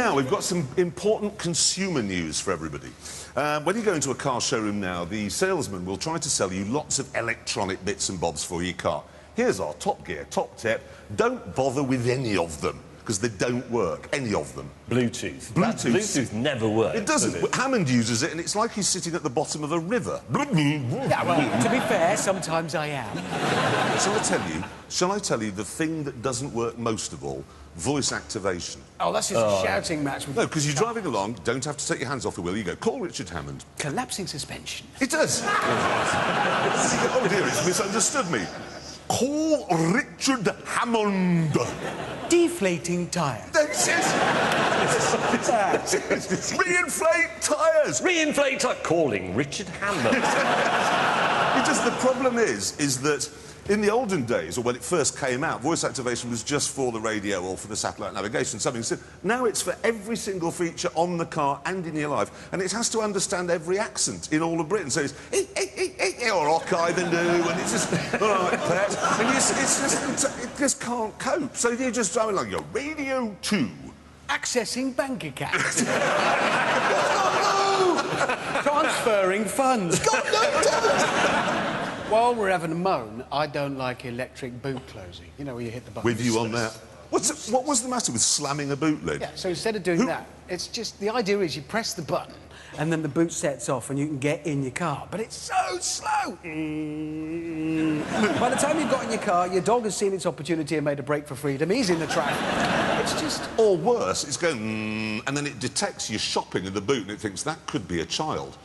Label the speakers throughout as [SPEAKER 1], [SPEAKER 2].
[SPEAKER 1] Now, we've got some important consumer news for everybody. When you go into a car showroom now, the salesman will try to sell you lots of electronic bits and bobs for your car. Here's our top gear, top tip. Don't bother with any of them, because they don't work, any of them.
[SPEAKER 2] Bluetooth.
[SPEAKER 1] Bluetooth
[SPEAKER 2] never works.
[SPEAKER 1] It doesn't.
[SPEAKER 2] Does it?
[SPEAKER 1] Hammond uses it, and it's like he's sitting at the bottom of a river.
[SPEAKER 3] Yeah, well, to be fair, sometimes I am.
[SPEAKER 1] Shall I tell you the thing that doesn't work most of all? Voice activation.
[SPEAKER 3] Oh, that's just a shouting match.
[SPEAKER 1] No, because you're driving along, don't have to take your hands off the wheel. You go, call Richard Hammond.
[SPEAKER 3] Collapsing suspension.
[SPEAKER 1] It does. Oh, dear, it's misunderstood me. Call Richard Hammond.
[SPEAKER 3] Deflating tyres.
[SPEAKER 1] That's it. Reinflate tyres.
[SPEAKER 2] Reinflate tyres. Calling Richard Hammond.
[SPEAKER 1] The problem is that in the olden days, or when it first came out, voice activation was just for the radio or for the satellite navigation, something. So now it's for every single feature on the car and in your life, and it has to understand every accent in all of Britain. So it's or Ockeye the new, and it's just all right, pet, and it just can't cope. So you're just driving along, your Radio 2.
[SPEAKER 3] Accessing bank accounts. Transferring funds. God, no, don't! While we're having a moan, I don't like electric boot closing. You know, where you hit the button.
[SPEAKER 1] With you on that. What was the matter with slamming a boot lid?
[SPEAKER 3] Yeah, so instead of doing that, it's just... The idea is you press the button, and then the boot sets off, and you can get in your car. But it's so slow! By the time you've got in your car, your dog has seen its opportunity and made a break for freedom. He's in the traffic. It's just...
[SPEAKER 1] Or worse, it's going... and then it detects you shopping in the boot, and it thinks, that could be a child.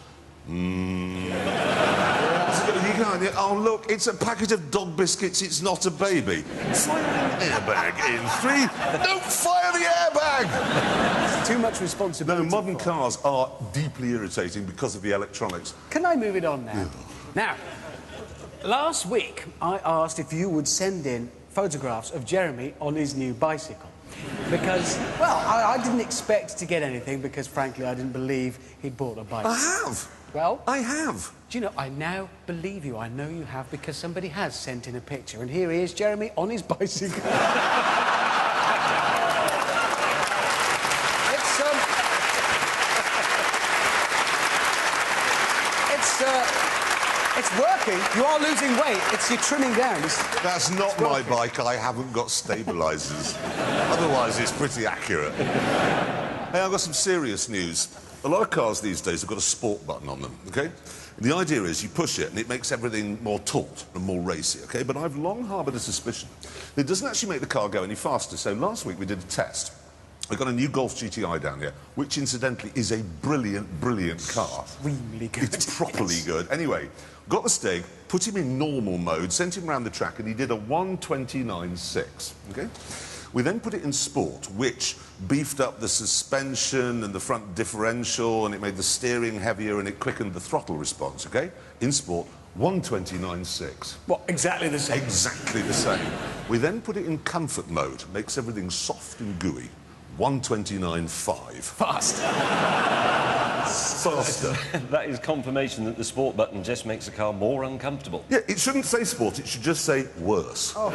[SPEAKER 1] Oh, look, it's a packet of dog biscuits, it's not a baby. Fire an airbag in 3... Don't fire the airbag!
[SPEAKER 3] It's too much responsibility.
[SPEAKER 1] No, modern cars are deeply irritating because of the electronics.
[SPEAKER 3] Can I move it on now?
[SPEAKER 1] Yeah.
[SPEAKER 3] Now, last week, I asked if you would send in photographs of Jeremy on his new bicycle. Because, well, I didn't expect to get anything because, frankly, I didn't believe he'd bought a bike.
[SPEAKER 1] I have.
[SPEAKER 3] Well?
[SPEAKER 1] I have.
[SPEAKER 3] Do you know, I now believe you. I know you have because somebody has sent in a picture. And here he is, Jeremy, on his bicycle. It's working. You are losing weight. You're trimming down.
[SPEAKER 1] That's not my bike. I haven't got stabilisers. Otherwise, it's pretty accurate. Hey, I've got some serious news. A lot of cars these days have got a sport button on them, OK? And the idea is you push it and it makes everything more taut and more racy, OK? But I've long harboured a suspicion that it doesn't actually make the car go any faster. So last week we did a test. I got a new Golf GTI down here, which incidentally is a brilliant, brilliant car.
[SPEAKER 3] Really good.
[SPEAKER 1] It's properly good. Anyway, got the Stig, put him in normal mode, sent him around the track, and he did a 129.6, OK? We then put it in sport, which beefed up the suspension and the front differential, and it made the steering heavier, and it quickened the throttle response, OK? In sport, 129.6.
[SPEAKER 3] What, exactly the same?
[SPEAKER 1] Exactly the same. We then put it in comfort mode, makes everything soft and gooey. 129.5.
[SPEAKER 3] Faster.
[SPEAKER 1] Faster.
[SPEAKER 2] That is confirmation that the sport button just makes the car more uncomfortable.
[SPEAKER 1] Yeah, it shouldn't say sport, it should just say worse.
[SPEAKER 3] Oh.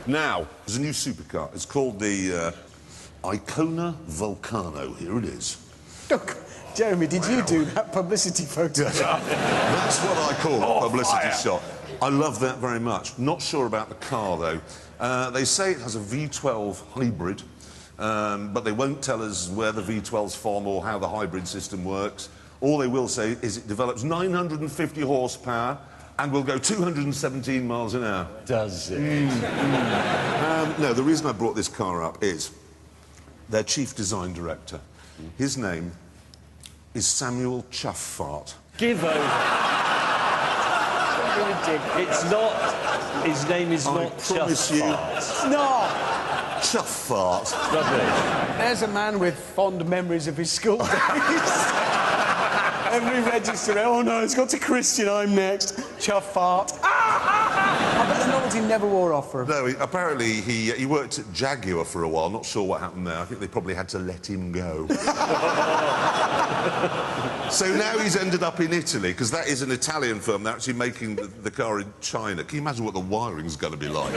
[SPEAKER 1] Now, there's a new supercar. It's called the Icona Volcano. Here it is.
[SPEAKER 3] Look, Jeremy, did you do that publicity photo?
[SPEAKER 1] That's what I call a publicity shot. I love that very much. Not sure about the car, though. They say it has a V12 hybrid, but they won't tell us where the V12's from or how the hybrid system works. All they will say is it develops 950 horsepower and will go 217 miles an hour.
[SPEAKER 2] Does it?
[SPEAKER 1] No, the reason I brought this car up is their chief design director. His name is Samuel Chuffart.
[SPEAKER 2] Give over. It's not... His name is not Chuffart.
[SPEAKER 3] It's not.
[SPEAKER 1] Chuffart.
[SPEAKER 2] Rubbish.
[SPEAKER 3] There's a man with fond memories of his school days. Every register, oh no, it's got to Christian, I'm next. Chuffart. bet the novelty never wore off for him.
[SPEAKER 1] No, apparently he worked at Jaguar for a while. Not sure what happened there. I think they probably had to let him go. So now he's ended up in Italy, because that is an Italian firm. They're actually making the car in China. Can you imagine what the wiring's going to be like?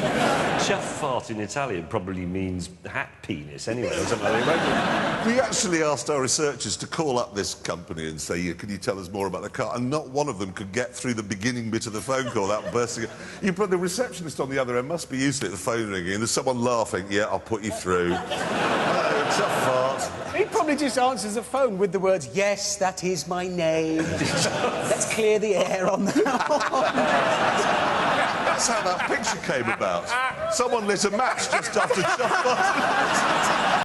[SPEAKER 2] Chuff fart in Italian probably means hat penis anyway, or something like that.
[SPEAKER 1] We actually asked our researchers to call up this company and say, can you tell us more about the car? And not one of them could get through the beginning bit of the phone call without bursting. The receptionist on the other end must be used to it, the phone ringing, and there's someone laughing. Yeah, I'll put you through. Hello, Chuff fart.
[SPEAKER 3] He probably just answers the phone with the words, "Yes, that is my name. Let's clear the air on that."
[SPEAKER 1] That's how that picture came about. Someone lit a match just after Chuff fart.